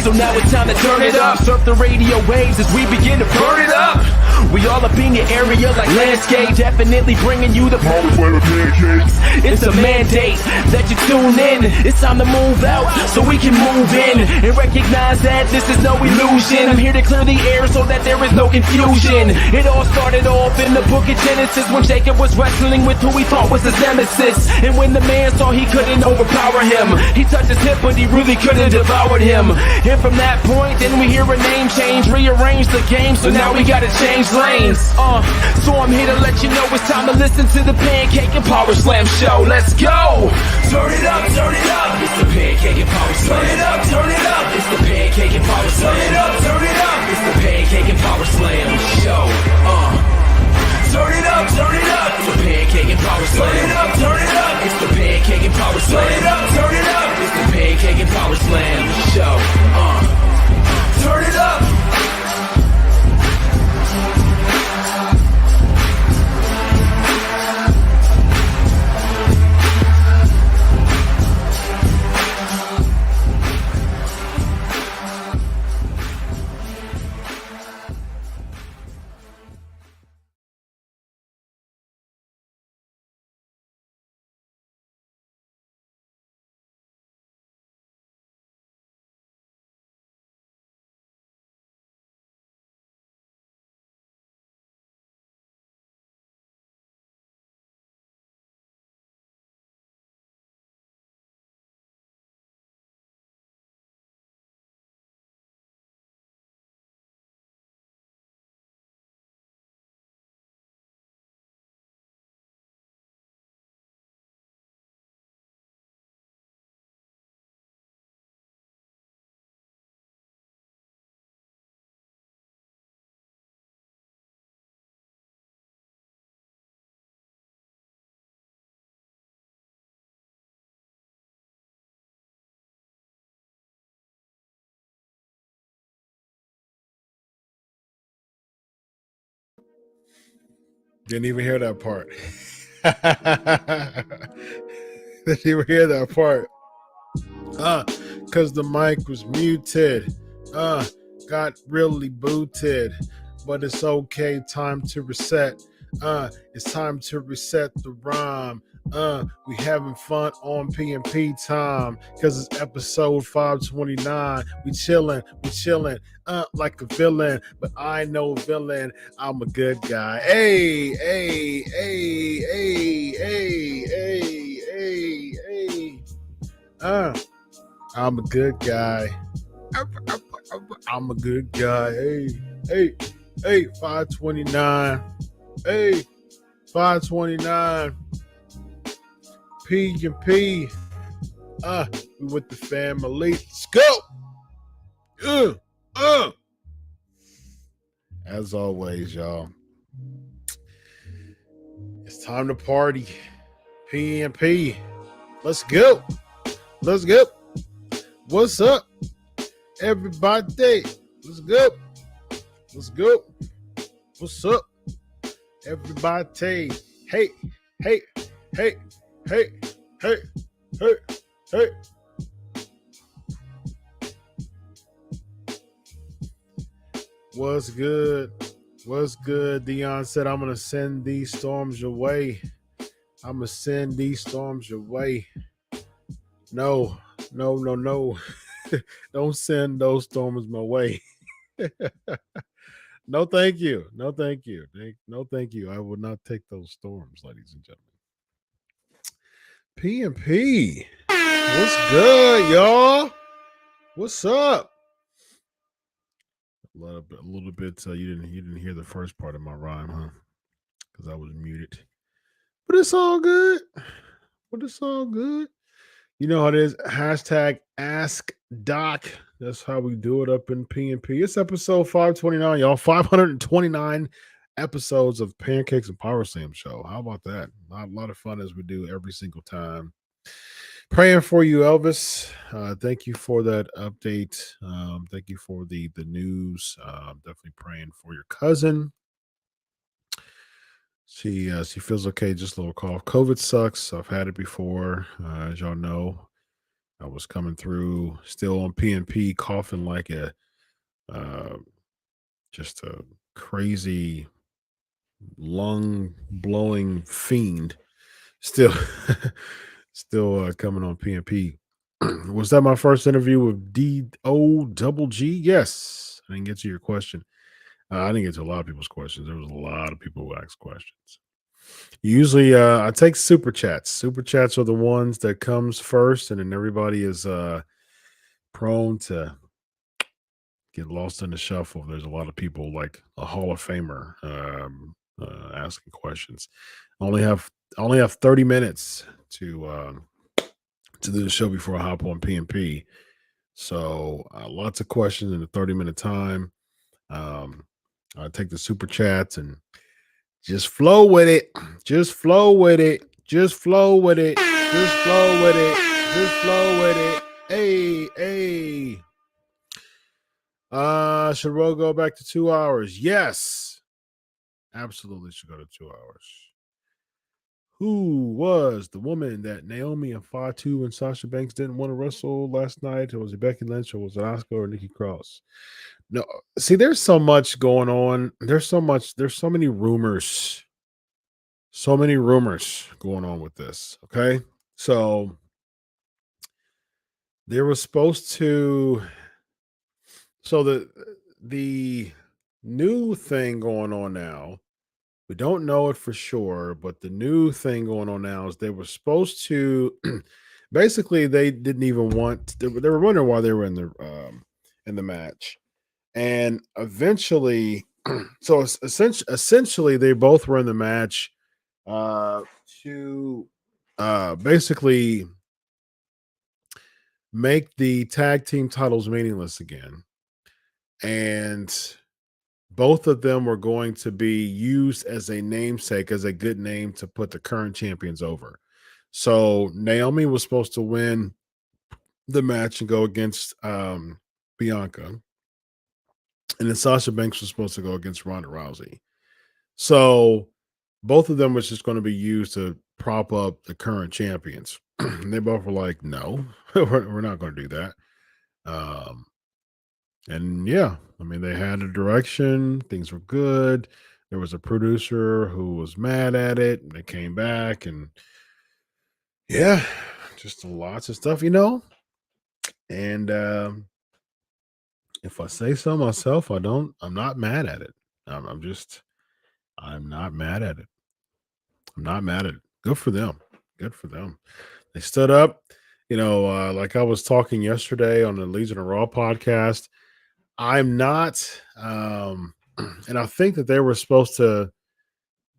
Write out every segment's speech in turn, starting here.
So now it's time to turn it up. Surf the radio waves as we begin to burn it up. We all up in your area like landscape, definitely bringing you the pancakes. It's a mandate that you tune in. It's time to move out so we can move in and recognize that this is no illusion. I'm here to clear the air so that there is no confusion. It all started off in the book of Genesis when Jacob was wrestling with who he thought was his nemesis. And when the man saw he couldn't overpower him, he touched his hip but he really couldn't devour him. And from that point, then we hear a name change, rearrange the game, so now we gotta change lanes. So I'm here to let you know it's time to listen to the Pancake and Powerslam Show. Let's go! Turn it up, turn it up. It's the Pancake and Powerslam. Turn it up, turn it up. It's the Pancake and Powerslam. Turn it up, turn it up. It's the Pancake and Powerslam Show. Turn it up, turn it up. It's the Pancake and Powerslam. Turn it up, turn it up. It's the Pancake and Powerslam. Turn it up, turn it up. It's the Pancake and Powerslam Show. Turn it up. Didn't even hear that part. Didn't even hear that part. Because the mic was muted. Got really booted. But it's okay. Time to reset. It's time to reset the rhyme. We having fun on P&P time because it's episode 529. We chilling, like a villain, but I know villain. I'm a good guy. Hey, hey, hey, hey, hey, hey, hey, hey. I'm a good guy. I'm a good guy. Hey, hey, hey, 529. Hey, 529. P&P. We with the family. Let's go. As always, y'all. It's time to party. P&P. Let's go. Let's go. What's up, everybody? Let's go. Let's go. What's up, everybody? Hey, hey, hey. Hey, hey, hey, hey. What's good? What's good? Dion said, I'm going to send these storms your way. I'm going to send these storms your way. No. Don't send those storms my way. No, thank you. No, thank you. No, thank you. I will not take those storms, ladies and gentlemen. P&P. What's good, y'all? What's up? A little bit. You didn't hear the first part of my rhyme, huh? Because I was muted. But it's all good. You know how it is. Hashtag Ask Doc. That's how we do it up in P&P. It's episode 529, y'all. 529 episodes of Pancakes and Powerslams Show. How about that? A lot of fun as we do every single time. Praying for you, Elvis. Thank you for that update. Thank you for the news. Definitely praying for your cousin. She feels okay, just a little cough. COVID sucks. I've had it before, as y'all know. I was coming through still on PNP, coughing like a uh, just a crazy lung blowing fiend. Still, still coming on PNP. Was that my first interview with D-O double G? Yes. I didn't get to your question. I didn't get to a lot of people's questions. There was a lot of people who asked questions. Usually, I take super chats. Super chats are the ones that comes first, and then everybody is prone to get lost in the shuffle. There's a lot of people like a Hall of Famer asking questions. I only have 30 minutes to do the show before I hop on PNP. So lots of questions in a 30-minute time. I take the super chats and just flow with it. Just flow with it. Just flow with it. Just flow with it. Just flow with it. Hey, hey. Should we go back to 2 hours? Yes. Absolutely should go to 2 hours. Who was the woman that Naomi and Fatu and Sasha Banks didn't want to wrestle last night? Or was it Becky Lynch or was it Asuka or Nikki Cross? No, see, there's so much going on. There's so many rumors. So many rumors going on with this. Okay. So there was supposed to so the new thing going on now, we don't know it for sure, but the new thing going on now is they were supposed to basically they didn't even want they were wondering why they were in the match. And eventually so essentially they both were in the match to basically make the tag team titles meaningless again. And both of them were going to be used as a namesake, as a good name to put the current champions over. So Naomi was supposed to win the match and go against Bianca. And then Sasha Banks was supposed to go against Ronda Rousey. So both of them was just going to be used to prop up the current champions. And they both were like, no, we're not going to do that. And yeah, I mean, they had a direction, things were good. There was a producer who was mad at it, and they came back, and yeah, just lots of stuff, And if I say so myself, I'm not mad at it. I'm not mad at it. I'm not mad at it. Good for them. Good for them. They stood up, like I was talking yesterday on the Legion of Raw podcast. I'm not, and I think that they were supposed to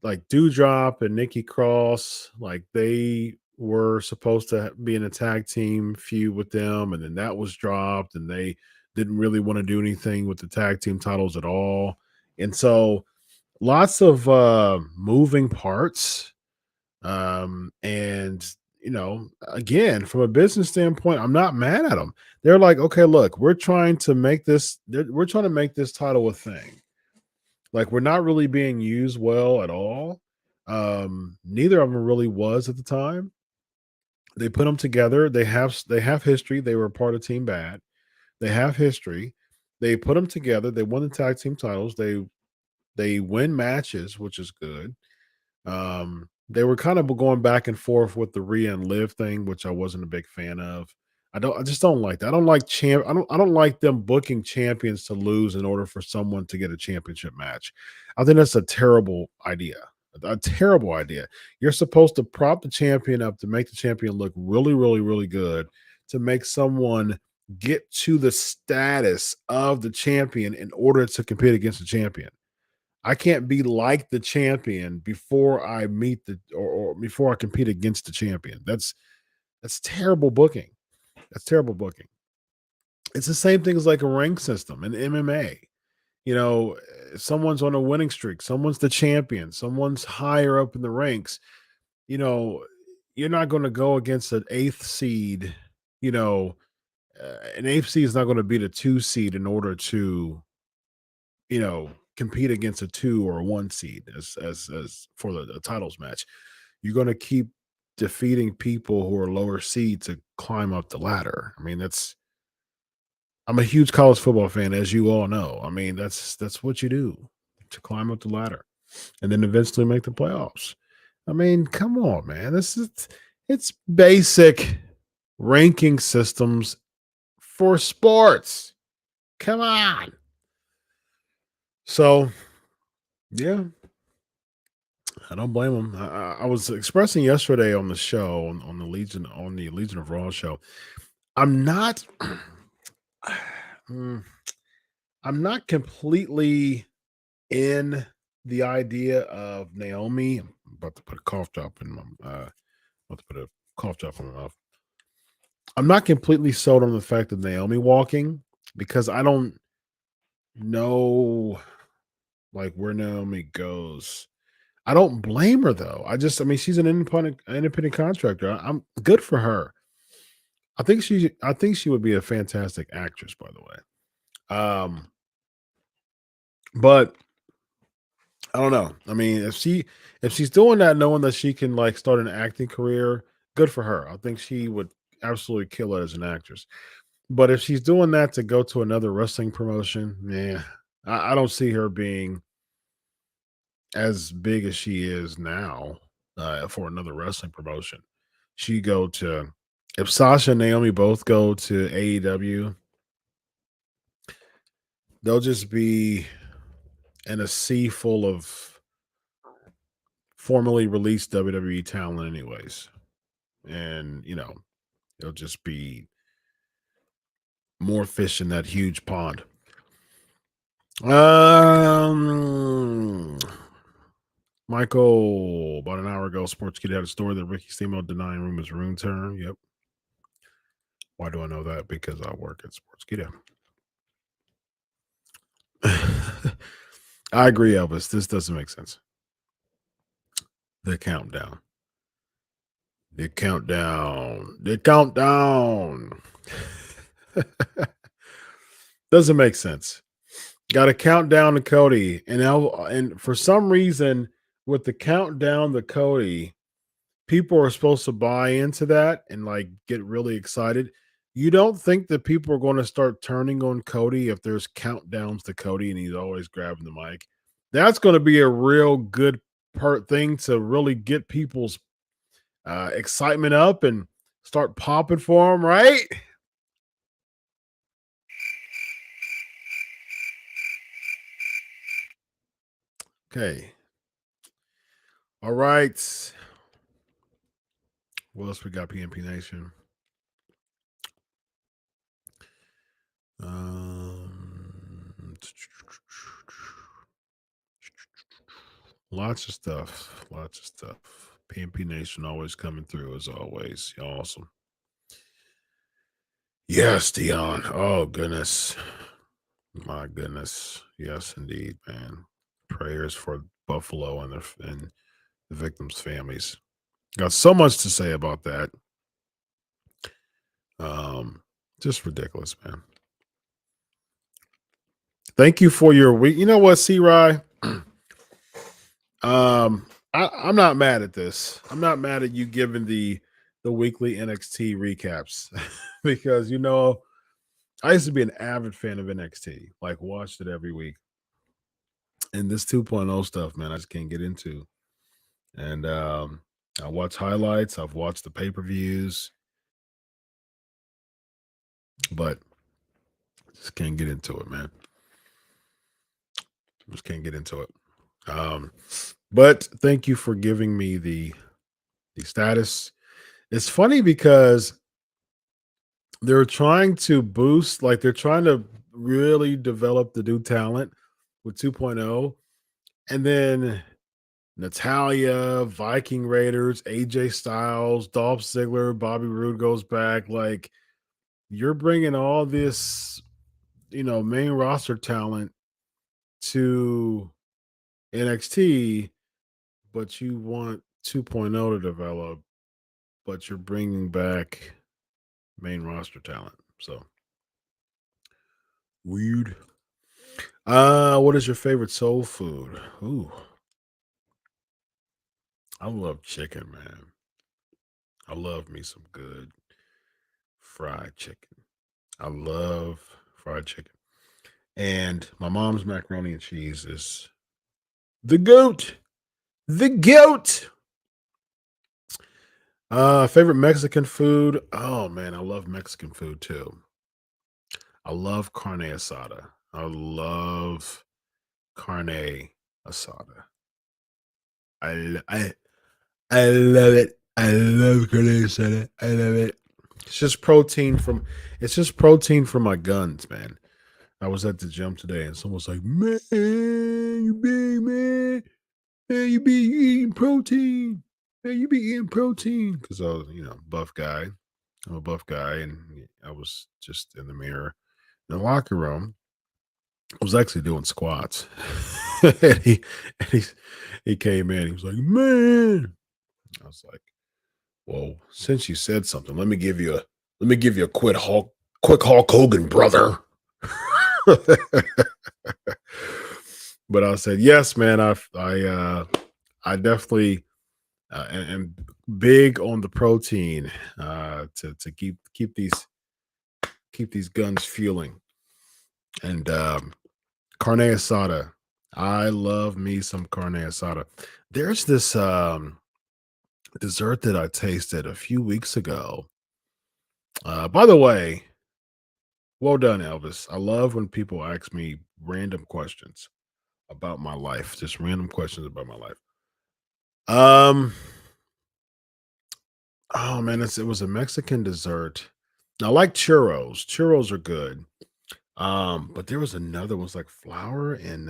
like Dewdrop and Nikki Cross, like they were supposed to be in a tag team feud with them, and then that was dropped, and they didn't really want to do anything with the tag team titles at all. And so lots of moving parts. And again, from a business standpoint, I'm not mad at them. They're like, okay, look, we're trying to make this title a thing. Like, we're not really being used well at all. Neither of them really was at the time. They put them together. They have history. They were part of Team Bad. They have history. They put them together. They won the tag team titles. They win matches, which is good. They were kind of going back and forth with the Rhea and Liv thing, which I wasn't a big fan of. I just don't like that. I don't like I don't like them booking champions to lose in order for someone to get a championship match. I think that's a terrible idea. A terrible idea. You're supposed to prop the champion up to make the champion look really, really, really good, to make someone get to the status of the champion in order to compete against the champion. I can't be like the champion before I meet or before I compete against the champion. That's terrible booking. That's terrible booking. It's the same thing as like a rank system in MMA. If someone's on a winning streak, someone's the champion, someone's higher up in the ranks, you're not going to go against an eighth seed. An eighth seed is not going to beat a 2 seed in order to, compete against a 2 or a 1 seed as for the titles match. You're going to keep defeating people who are lower seed to climb up the ladder. I mean, I'm a huge college football fan, as you all know. I mean, that's what you do to climb up the ladder and then eventually make the playoffs. I mean, come on, man. It's basic ranking systems for sports. Come on. So, yeah, I don't blame them. I was expressing yesterday on the show on the Legion of Raw show. I'm not. Mm, I'm not completely in the idea of Naomi. I'm about to put a cough drop in my. About to put a cough drop in my mouth. I'm not completely sold on the fact of Naomi walking because I don't know like where Naomi goes. I don't blame her though. I mean, she's an independent contractor. I'm good for her. I think she would be a fantastic actress, by the way. But I don't know. I mean, if she's doing that, knowing that she can like start an acting career, good for her. I think she would absolutely kill it as an actress. But if she's doing that to go to another wrestling promotion, yeah, I don't see her being as big as she is now for another wrestling promotion. She go to if Sasha and Naomi both go to AEW, they'll just be in a sea full of formerly released WWE talent, anyways. And it'll just be more fish in that huge pond. Michael, about an hour ago, Sports Kid had a story that Ricky Steamboat denying room is room turn. Yep. Why do I know that? Because I work at Sports Kid. I agree, Elvis. This doesn't make sense. The countdown. The countdown. The countdown. Doesn't make sense. Got a countdown to Cody, and for some reason, with the countdown to Cody, people are supposed to buy into that and like get really excited. You don't think that people are going to start turning on Cody if there's countdowns to Cody and he's always grabbing the mic? That's going to be a real good thing to really get people's excitement up and start popping for him, right? Okay. All right. What else we got, PNP Nation? Lots of stuff. Lots of stuff. PNP Nation always coming through as always. You're awesome. Yes, Dion. Oh, goodness. My goodness. Yes, indeed, man. Prayers for Buffalo and the victims' families. Got so much to say about that. Just ridiculous, man. Thank you for your week. You know what, C-Rye? I'm not mad at this. I'm not mad at you giving the weekly NXT recaps because I used to be an avid fan of NXT, like watched it every week. And this 2.0 stuff, man, I just can't get into. And I watch highlights, I've watched the pay-per-views, but just can't get into it, man. Just can't get into it. But thank you for giving me the status. It's funny because they're trying to boost, like they're trying to really develop the new talent with 2.0. And then Natalia, Viking Raiders, AJ Styles, Dolph Ziggler, Bobby Roode goes back. Like you're bringing all this, main roster talent to NXT, but you want 2.0 to develop, but you're bringing back main roster talent. So weird. What is your favorite soul food? Ooh, I love chicken, man. I love me some good fried chicken. I love fried chicken. And my mom's macaroni and cheese is the goat. The goat. Favorite Mexican food? Oh man, I love Mexican food too. I love carne asada. I love carne asada. I I love it. I love carne asada. I love it. It's just protein from my guns, man. I was at the gym today and someone's like, man, you big man. Man, you be eating protein. Man, you be eating protein. Because I was, buff guy. I'm a buff guy. And I was just in the mirror in the locker room. I was actually doing squats. and he came in. He was like, man. I was like, well, since you said something, let me give you a quick Hulk Hogan, brother. But I said, yes, man. I definitely am big on the protein to keep these guns fueling. And carne asada. I love me some carne asada. There's this dessert that I tasted a few weeks ago. By the way, well done, Elvis. I love when people ask me random questions about my life, just random questions about my life. Oh man, it was a Mexican dessert. I like churros. Churros are good. But there was another one, was like flour and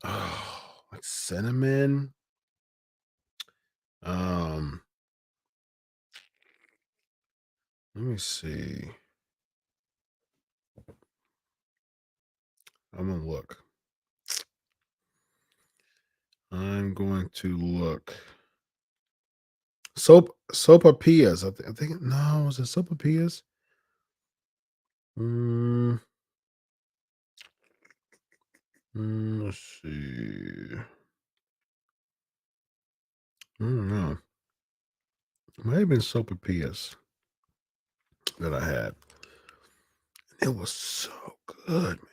like cinnamon. Um, let me see. I'm gonna look. I'm going to look. Sopapillas. I think no, was it sopapillas? Mm, let's see. I don't know. It might have been sopapillas that I had. It was so good, man.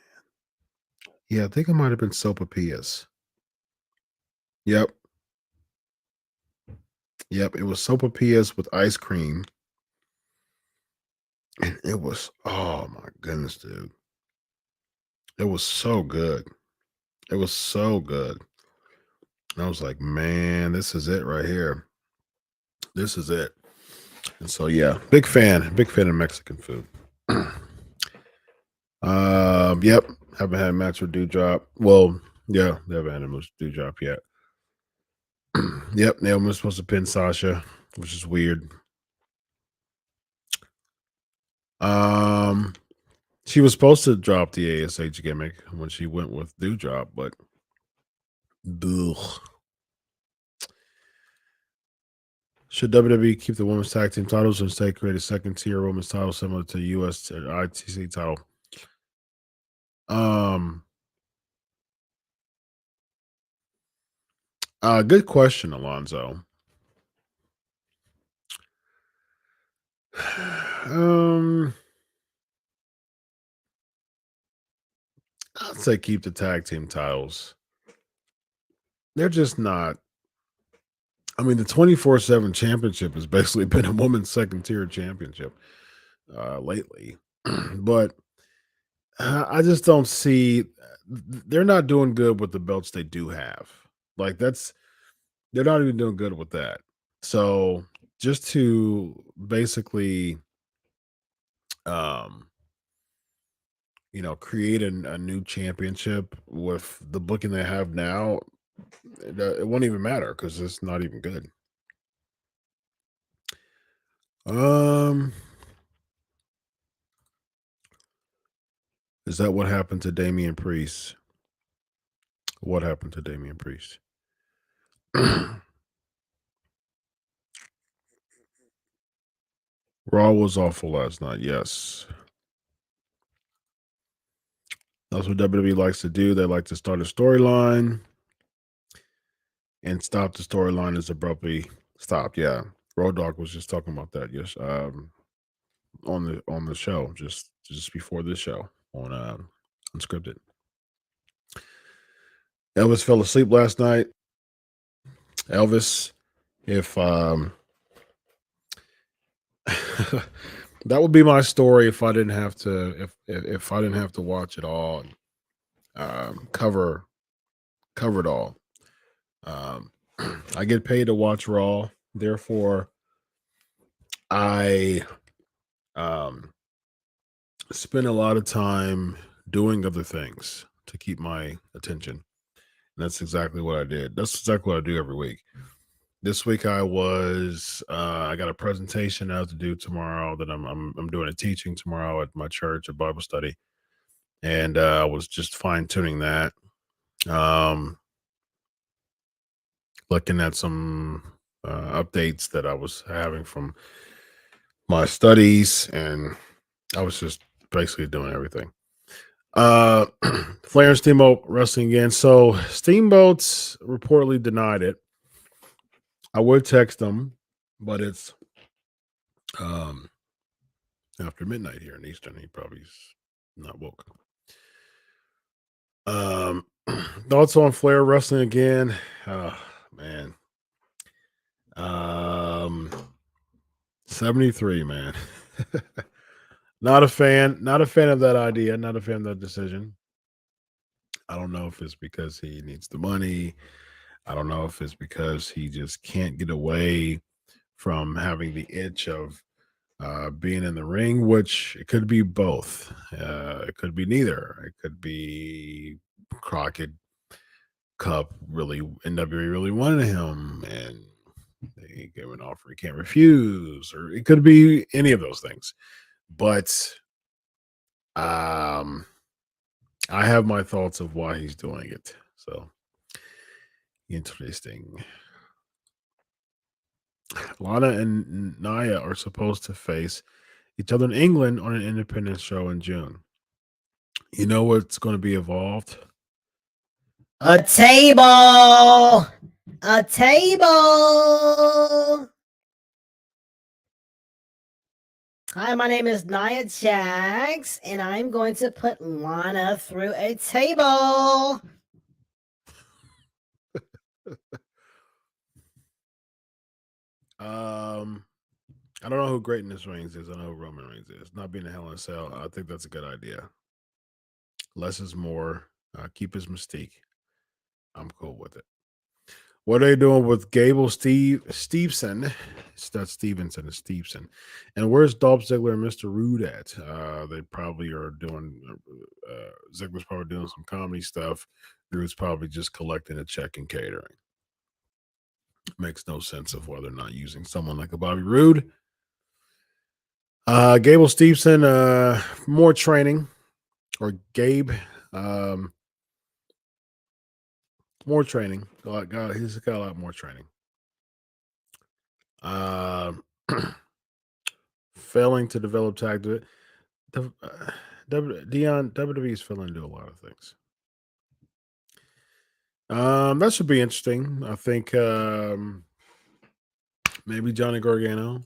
Yeah, I think it might have been sopapillas. Yep. Yep. It was sopapillas with ice cream. And it was, oh my goodness, dude. It was so good. It was so good. And I was like, man, this is it right here. This is it. And so yeah, big fan of Mexican food. Yep. Haven't had a match with Dewdrop. Well, yeah, never had a match with Dewdrop yet. Yep, Naomi was supposed to pin Sasha, which is weird. She was supposed to drop the ASH gimmick when she went with Dewdrop, but ugh. Should WWE keep the women's tag team titles or instead create a second tier women's title similar to US ITC title? Good question, Alonzo. I'd say keep the tag team titles. They're just not. I mean, the 24/7 championship has basically been a women's second tier championship lately, but I just don't see. They're not doing good with the belts they do have. Like they're not even doing good with that. So just to basically, um, create a new championship with the booking they have now, it won't even matter because it's not even good. Is that what happened to Damian Priest? What happened to Damian Priest? Raw was awful last night. Yes. That's what WWE likes to do. They like to start a storyline and stop the storyline as abruptly stopped. Yeah. Road Dogg was just talking about that. Yes, on the show just before this show on Unscripted. Elvis fell asleep last night. Elvis, if that would be my story if I didn't have to if I didn't have to watch it all and cover it all. Um, I get paid to watch Raw, therefore I spend a lot of time doing other things to keep my attention. And that's exactly what I did. That's exactly what I do every week. This week I got a presentation I have to do tomorrow that I'm doing a teaching tomorrow at my church, a Bible study. And I was just fine tuning that. Looking at some updates that I was having from my studies, and I was just basically doing everything. Flair and Steamboat wrestling again. So Steamboat's reportedly denied it. I would text them, but it's after midnight here in Eastern. He probably is not woke. Thoughts on Flair wrestling again? Man. 73, man. Not a fan of that idea, not a fan of that decision. I don't know if it's because he needs the money. I don't know if it's because he just can't get away from having the itch of being in the ring, which it could be both. It could be neither. It could be Crockett Cup NWA really wanted him, and they gave an offer he can't refuse, or it could be any of those things. But I have my thoughts of why he's doing it. So interesting. Lana and Nia are supposed to face each other in England on an independent show in June. You know what's going to be involved? A table! A table! Hi, my name is Nia Jax, and I'm going to put Lana through a table. I don't know who Greatness Reigns is. I know who Roman Reigns is. Not being a Hell in a Cell, I think that's a good idea. Less is more. Keep his mystique. I'm cool with it. What are they doing with Gable Stevenson? It's not Stevenson, it's Stevenson. And where's Dolph Ziggler and Mr. Rude at? They probably are doing, Ziggler's probably doing some comedy stuff. Rude's probably just collecting a check and catering. Makes no sense of why they're not using someone like a Bobby Roode. Gable Stevenson, more training. Or Gabe, more training. He's got a lot more training. Failing to develop tactics. WWE is failing to do a lot of things. That should be interesting. I think maybe Johnny Gargano,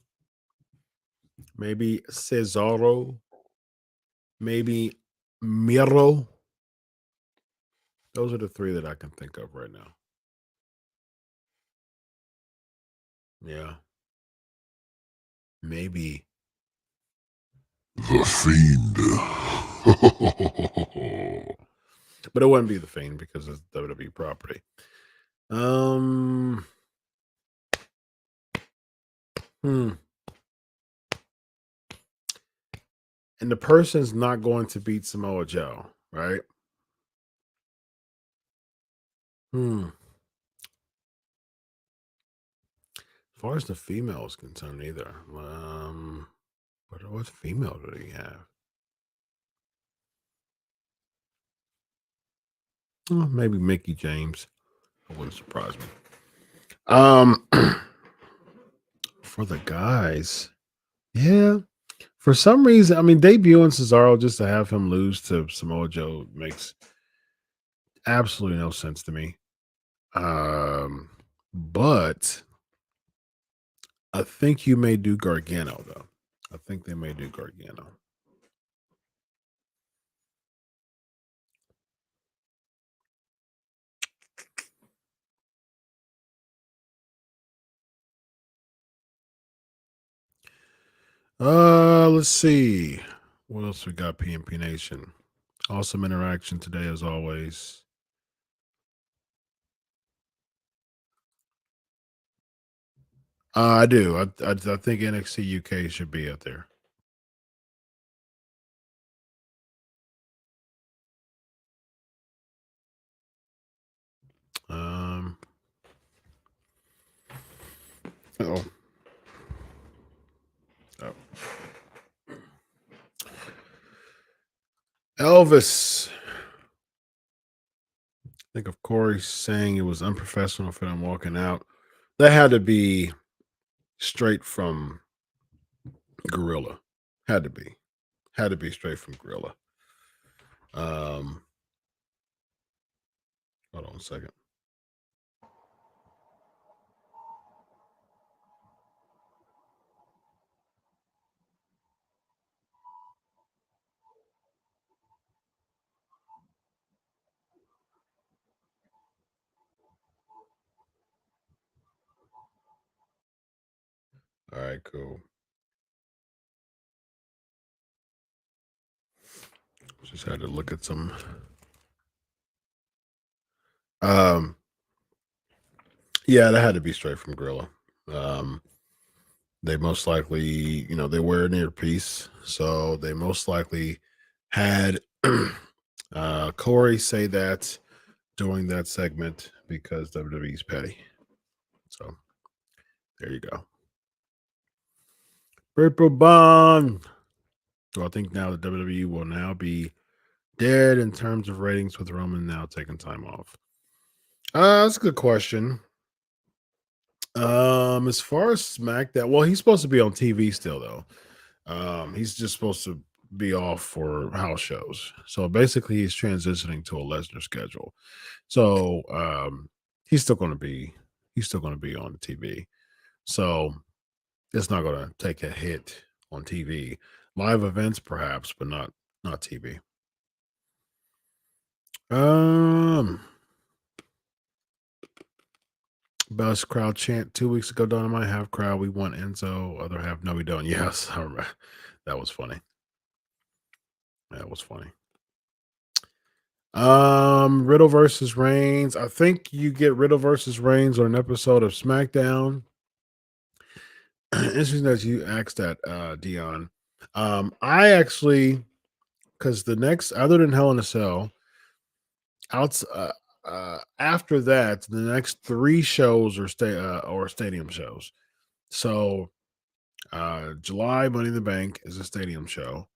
maybe Cesaro, maybe Miro. Those are the three that I can think of right now. Yeah. Maybe The Fiend. but it wouldn't be the Fiend because it's WWE property. And the person's not going to beat Samoa Joe, right? As far as the female is concerned, either. What female do they have? Oh, maybe Mickey James. That wouldn't surprise me. For the guys, yeah. For some reason, I mean, debuting Cesaro just to have him lose to Samoa Joe makes absolutely no sense to me. But I think you may do Gargano though. I think they may do Gargano. Let's see. What else we got, PNP Nation? Awesome interaction today, as always. I do. I think NXT UK should be up there. Oh. Elvis. I think of Corey saying it was unprofessional for them walking out. That had to be straight from Gorilla. Had to be straight from Gorilla. Hold on a second. All right, cool. Just had to look at some. Yeah, that had to be straight from Gorilla. They most likely, they wear an earpiece, so they most likely had Corey say that during that segment because WWE's petty. So there you go. Purple Bond. So I think now the WWE will now be dead in terms of ratings with Roman now taking time off. That's a good question. As far as SmackDown, well, he's supposed to be on TV still, though. He's just supposed to be off for house shows. So basically, he's transitioning to a Lesnar schedule. So he's still going to be on the TV. So it's not going to take a hit on TV. Live events, perhaps, but not TV. Best crowd chant 2 weeks ago. Dynamite half crowd. We want Enzo. Other half. No, we don't. Yes, I remember. That was funny. Riddle versus Reigns. I think you get Riddle versus Reigns on an episode of SmackDown. Interesting that you asked that, Dion. I actually, because the next, other than Hell in a Cell, after that, the next 3 shows are stadium shows. So, July Money in the Bank is a stadium show.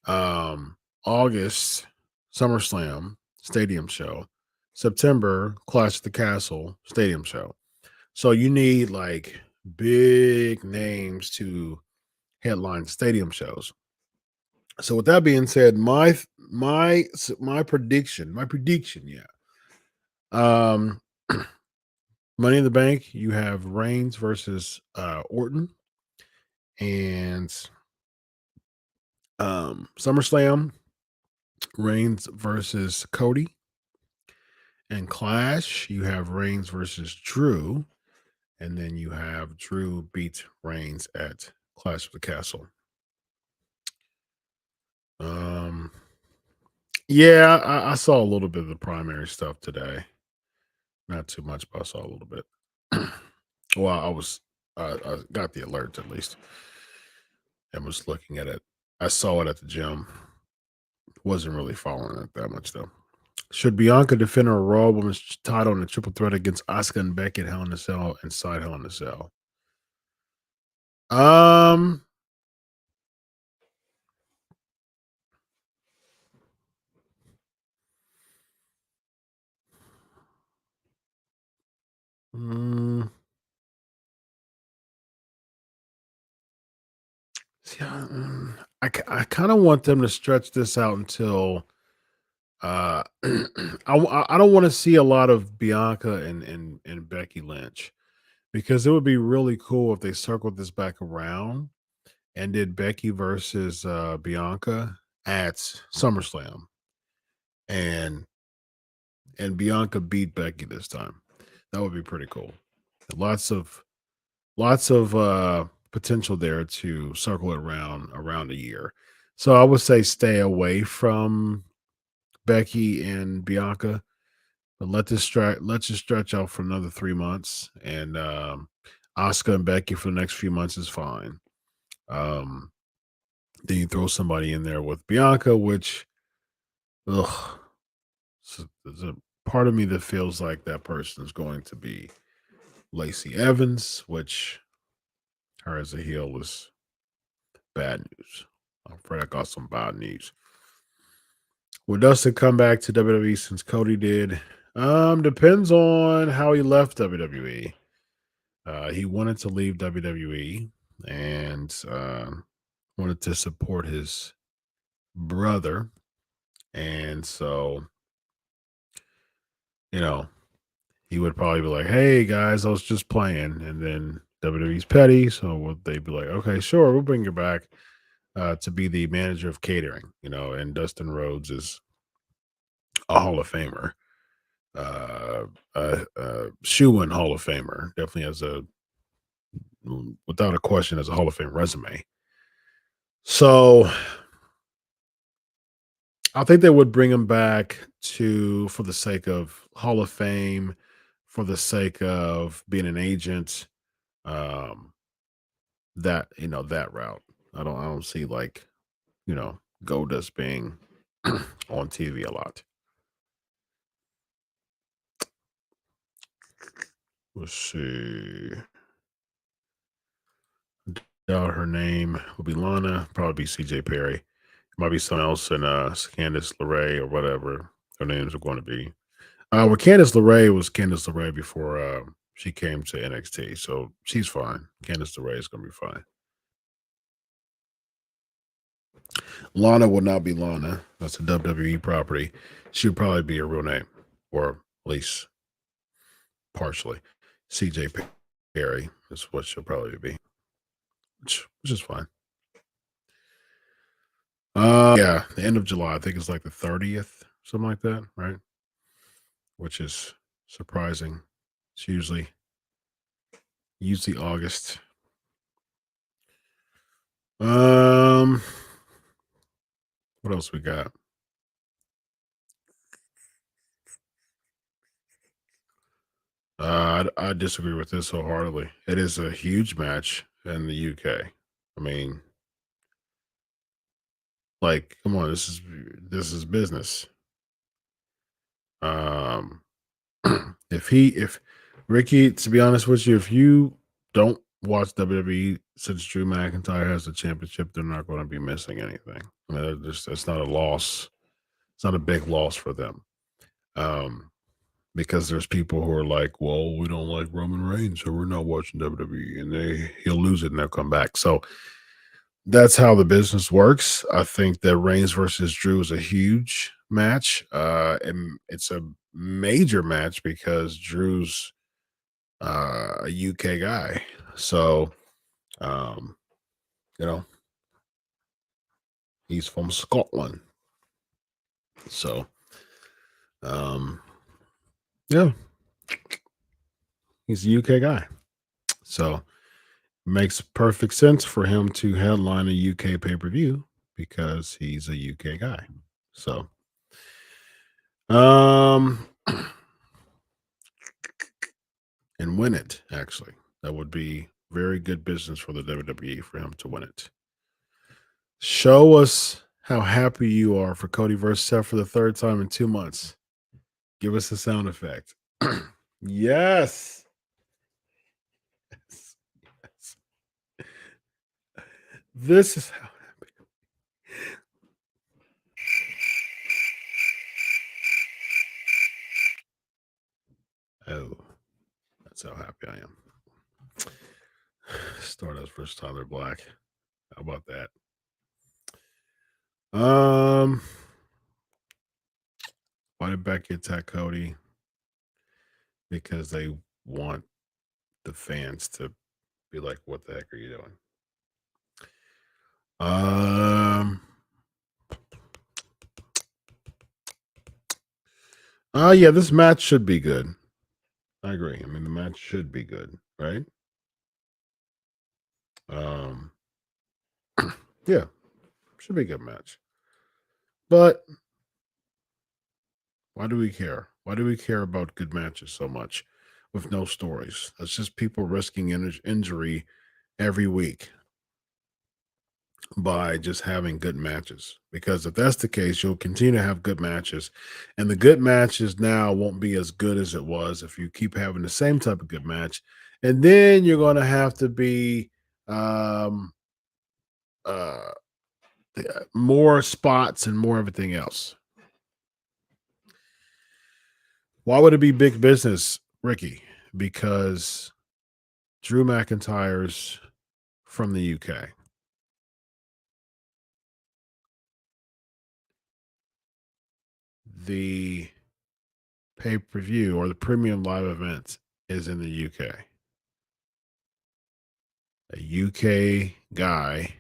August SummerSlam stadium show. September Clash at the Castle stadium show. So you need like big names to headline stadium shows. So with that being said, my prediction, yeah. Money in the Bank, you have Reigns versus Orton, and SummerSlam, Reigns versus Cody, and Clash, you have Reigns versus Drew, and then you have Drew beat Reigns at Clash of the Castle. Yeah, I saw a little bit of the primary stuff today. Not too much, but I saw a little bit. Well, I got the alert at least and was looking at it. I saw it at the gym. Wasn't really following it that much though. Should Bianca defend her Raw Women's title in a triple threat against Asuka and Becky at Hell in a Cell inside Hell in a Cell? I kind of want them to stretch this out until I don't want to see a lot of Bianca and Becky Lynch because it would be really cool if they circled this back around and did Becky versus Bianca at SummerSlam, and Bianca beat Becky this time. That would be pretty cool. Lots of potential there to circle it around a year. So I would say stay away from Becky and Bianca, but let this stretch out for another 3 months, and Asuka and Becky for the next few months is fine. Then you throw somebody in there with Bianca, which, ugh, there's a part of me that feels like that person is going to be Lacey Evans, which her as a heel is bad news. I'm afraid I got some bad news. Would Dustin come back to WWE since Cody did? Depends on how he left WWE. He wanted to leave WWE and wanted to support his brother. And so, he would probably be like, "Hey guys, I was just playing." And then WWE's petty, so they'd be like, "Okay, sure, we'll bring you back to be the manager of catering." And Dustin Rhodes is a Hall of Famer, shoe-in Hall of Famer. Definitely has without a question, has a Hall of Fame resume. So I think they would bring him back for the sake of Hall of Fame, for the sake of being an agent, that route. I don't see Goldust being on TV a lot. Let's see. Doubt her name will be Lana, probably be CJ Perry. It might be someone else in Candice LeRae or whatever her names are going to be. Well, Candice LeRae was Candice LeRae before she came to NXT, so she's fine. Candice LeRae is going to be fine. Lana would not be Lana. That's a WWE property. She would probably be her real name, or at least partially. CJ Perry is what she'll probably be, which is fine. Yeah, the end of July. I think it's like the 30th, something like that, right? Which is surprising. It's usually August. What else we got? I disagree with this wholeheartedly. It is a huge match in the UK. I mean, like, come on, this is business. If Ricky, to be honest with you, if you don't watch WWE since Drew McIntyre has the championship, they're not going to be missing anything. I mean, it's not a loss. It's not a big loss for them. Because there's people who are like, well, we don't like Roman Reigns, so we're not watching WWE, and he'll lose it and they'll come back. So that's how the business works. I think that Reigns versus Drew is a huge match. And it's a major match because Drew's a UK guy. So, he's from Scotland. So, yeah, he's a UK guy. So makes perfect sense for him to headline a UK pay-per-view because he's a UK guy. So, and win it, actually. That would be very good business for the WWE for him to win it. Show us how happy you are for Cody versus Seth for the third time in 2 months. Give us a sound effect. Yes. Yes. This is how happy. Oh, that's how happy I am. Stardust versus Tyler Black. How about that? Why did Becky attack Cody? Because they want the fans to be like, what the heck are you doing? Yeah, this match should be good. I agree. I mean, the match should be good, right? Yeah, should be a good match. But why do we care? Why do we care about good matches so much with no stories? That's just people risking injury every week by just having good matches. Because if that's the case, you'll continue to have good matches. And the good matches now won't be as good as it was if you keep having the same type of good match. And then you're going to have to be um, uh, more spots and more everything else. Why would it be big business, Ricky? Because Drew McIntyre's from the UK. The pay-per-view or the premium live event is in the UK. A UK guy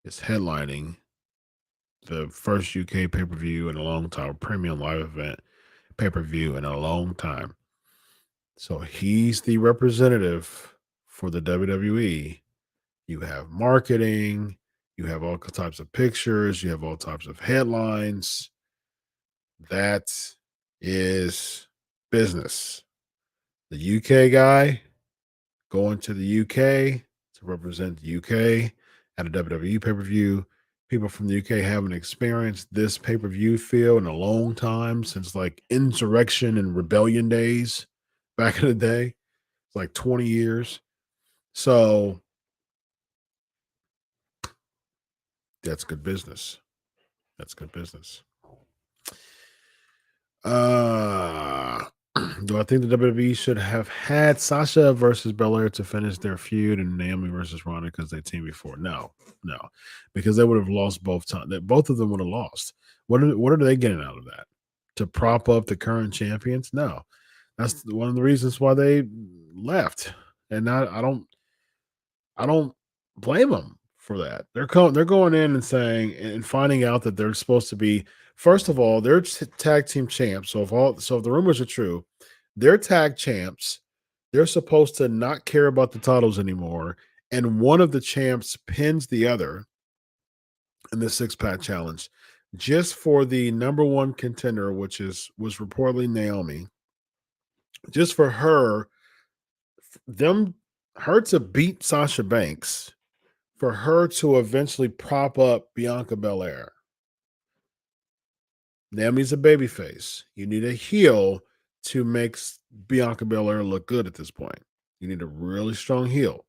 is headlining the first UK pay-per-view in a long time, premium live event pay-per-view in a long time. So he's the representative for the WWE. You have marketing, you have all types of pictures, you have all types of headlines. That is business. The UK guy going to the UK to represent the UK at a WWE pay-per-view. People from the UK haven't experienced this pay-per-view feel in a long time, since like insurrection and rebellion days back in the day. It's like 20 years. So that's good business. That's good business. Do I think the WWE should have had Sasha versus Belair to finish their feud and Naomi versus Ronda because they teamed before? No, because they would have lost both times. Both of them would have lost. What are they getting out of that? To prop up the current champions? No, that's one of the reasons why they left. And I don't blame them for that. They're going in and saying and finding out that they're supposed to be. First of all, they're tag team champs. So if the rumors are true, they're tag champs. They're supposed to not care about the titles anymore, and one of the champs pins the other in the 6-pack challenge, just for the number one contender, which was reportedly Naomi. Just for her to beat Sasha Banks, for her to eventually prop up Bianca Belair. Naomi's a babyface. You need a heel to make Bianca Belair look good at this point. You need a really strong heel.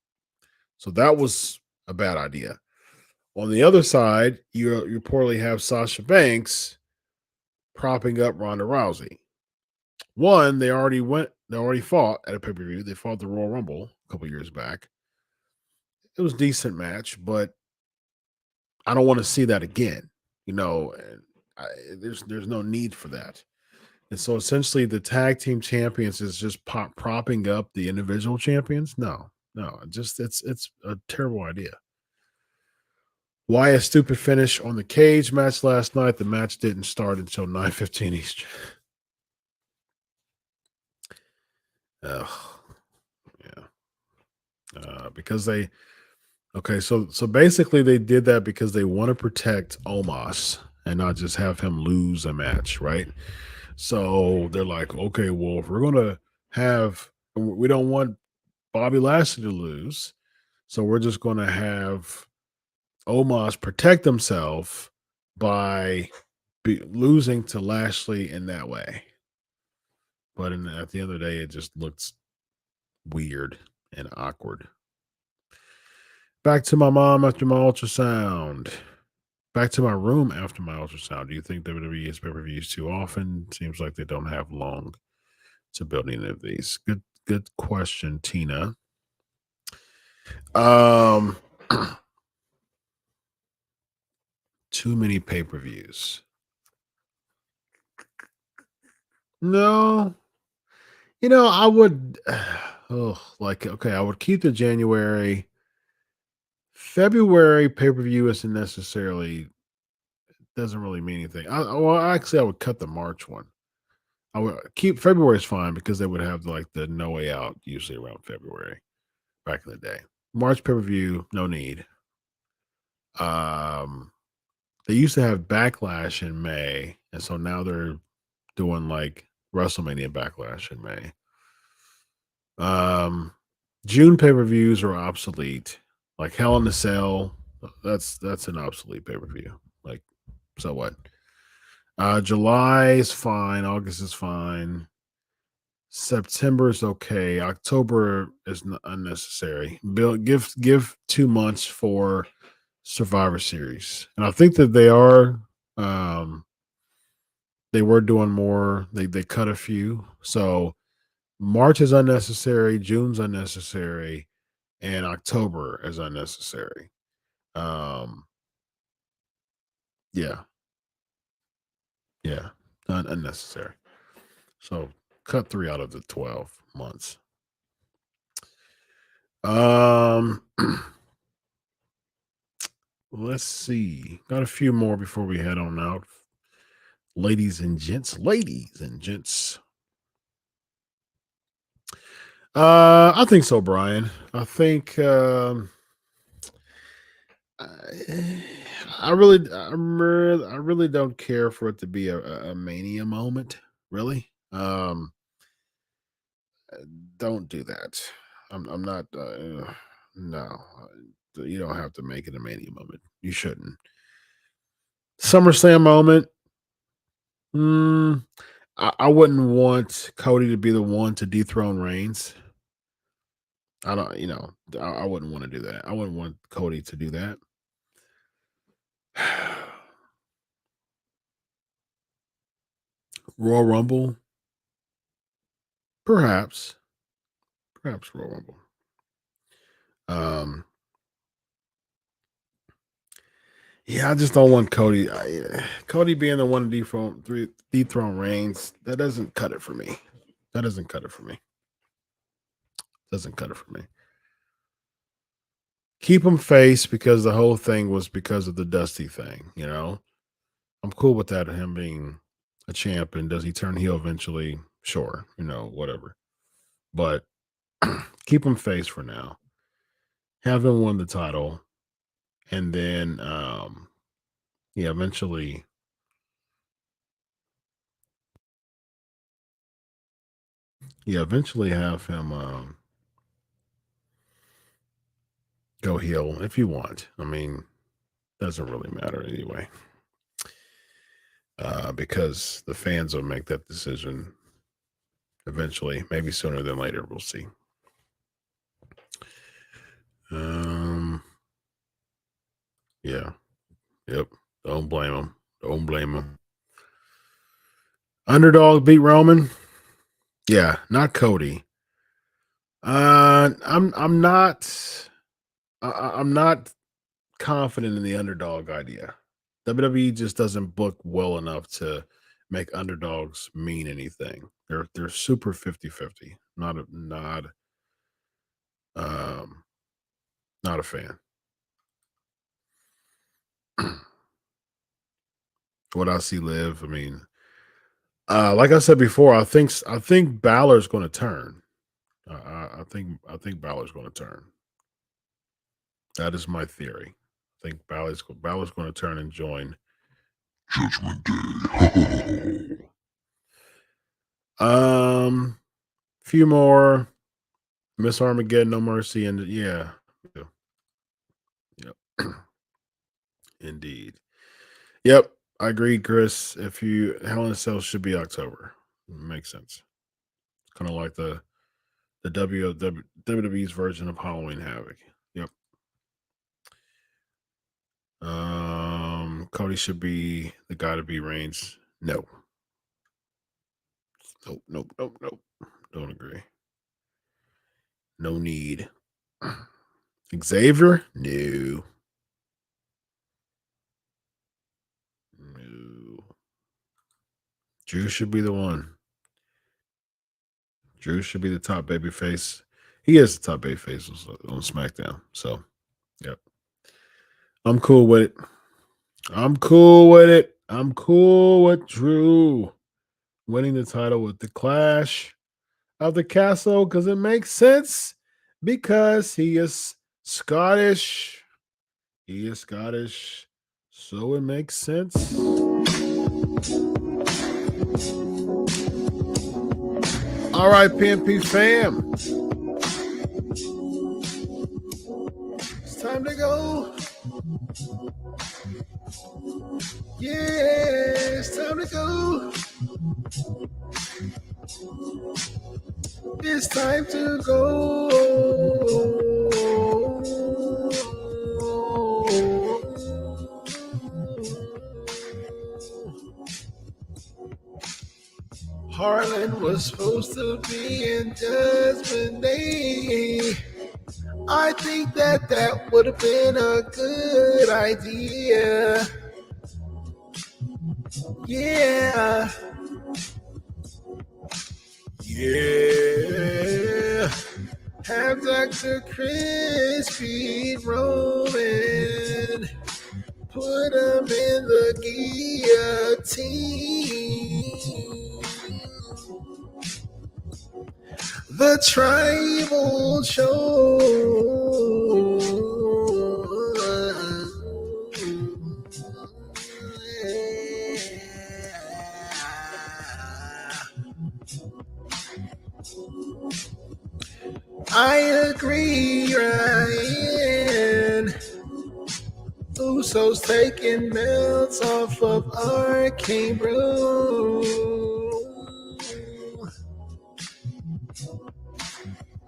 So that was a bad idea. On the other side, you poorly have Sasha Banks propping up Ronda Rousey. One, they already fought at a pay-per-view. They fought the Royal Rumble a couple years back. It was a decent match, but I don't want to see that again. There's no need for that. And so essentially the tag team champions is just propping up the individual champions. No, it's a terrible idea. Why a stupid finish on the cage match last night? The match didn't start until 9:15 Eastern. Because so basically they did that because they want to protect Omos and not just have him lose a match, right? So they're like, okay, well, if we're gonna we don't want Bobby Lashley to lose, so we're just gonna have Omos protect himself by losing to Lashley in that way. But at the end of the day, it just looks weird and awkward. Back to my mom after my ultrasound. Back to my room after my ultrasound. Do you think WWE is pay-per-views too often? Seems like they don't have long to build any of these. Good question, Tina. Too many pay-per-views. No. I would, okay, I would keep the January. February pay-per-view isn't necessarily, doesn't really mean anything. Actually, I would cut the March one. I would keep February is fine because they would have like the No Way Out usually around February back in the day. March pay-per-view, no need. Um, they used to have Backlash in May, and so now they're doing like WrestleMania Backlash in May. June pay-per-views are obsolete. Like Hell in a Cell, that's an obsolete pay-per-view. Like, so what? July is fine. August is fine. September is okay. October is unnecessary. Give 2 months for Survivor Series, and I think that they are. They were doing more. They cut a few, so March is unnecessary. June's unnecessary, and October is unnecessary. Um, yeah, yeah, unnecessary. So cut 3 out of the 12 months. Let's see. Got a few more before we head on out. Ladies and gents. I think so, Brian. I think I really don't care for it to be a mania moment, really. Don't do that. I'm not no. You don't have to make it a mania moment. You shouldn't. SummerSlam moment. I wouldn't want Cody to be the one to dethrone Reigns. I don't, I wouldn't want to do that. I wouldn't want Cody to do that. Royal Rumble, perhaps Royal Rumble. Yeah, I just don't want Cody. Cody being the one to dethrone Reigns. That doesn't cut it for me. Doesn't cut it for me. Keep him face because the whole thing was because of the Dusty thing. I'm cool with that. Him being a champ, and does he turn heel eventually? Sure, whatever. But keep him face for now. Have him win the title, and then eventually have him go heel if you want. I mean, doesn't really matter anyway. Because the fans will make that decision eventually, maybe sooner than later. We'll see. Yeah. Yep. Don't blame him. Underdog beat Roman. Yeah, not Cody. I'm not confident in the underdog idea. WWE just doesn't book well enough to make underdogs mean anything. They're super 50-50. Um not a fan. What I see live, I mean, like I said before, I think Balor's going to turn. I think Balor's going to turn. That is my theory. I think Balor's going to turn and join. Judgment Day. Few more. Miss Armageddon, No Mercy, and yeah. Yep. Indeed. Yep. I agree, Chris. If you Hell in a Cell should be October. Makes sense. Kind of like the WWE's version of Halloween Havoc. Yep. Cody should be the guy to be Reigns. No. Nope. Don't agree. No need. Xavier? No. Drew should be the one. Drew should be the top babyface. He is the top babyface on SmackDown. So, yep. I'm cool with it. I'm cool with Drew winning the title with the Clash of the Castle because it makes sense because he is Scottish. He is Scottish. So it makes sense. All right, PNP fam. It's time to go. Yeah, it's time to go. It's time to go. Harlan was supposed to be in Judgment Day. I think that would have been a good idea. Yeah. Yeah. Have Dr. Chris beat Roman. Put him in the guillotine. The Tribal Show. I agree, Ryan. Usos taking belts off of Arcane Brew.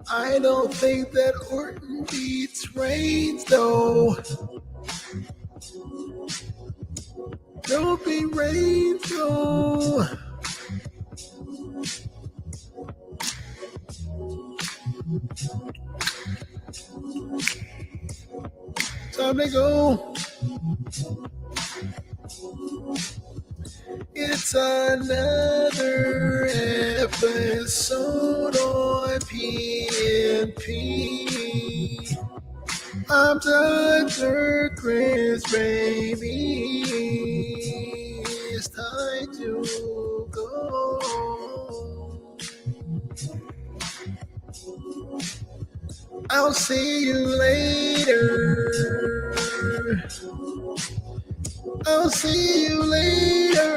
I don't think that Orton beats Reigns, though. Don't be Reigns, though. Time to go. It's another episode on PNP. I'm Dr. Chris, baby. It's time to go. I'll see you later. I'll see you later.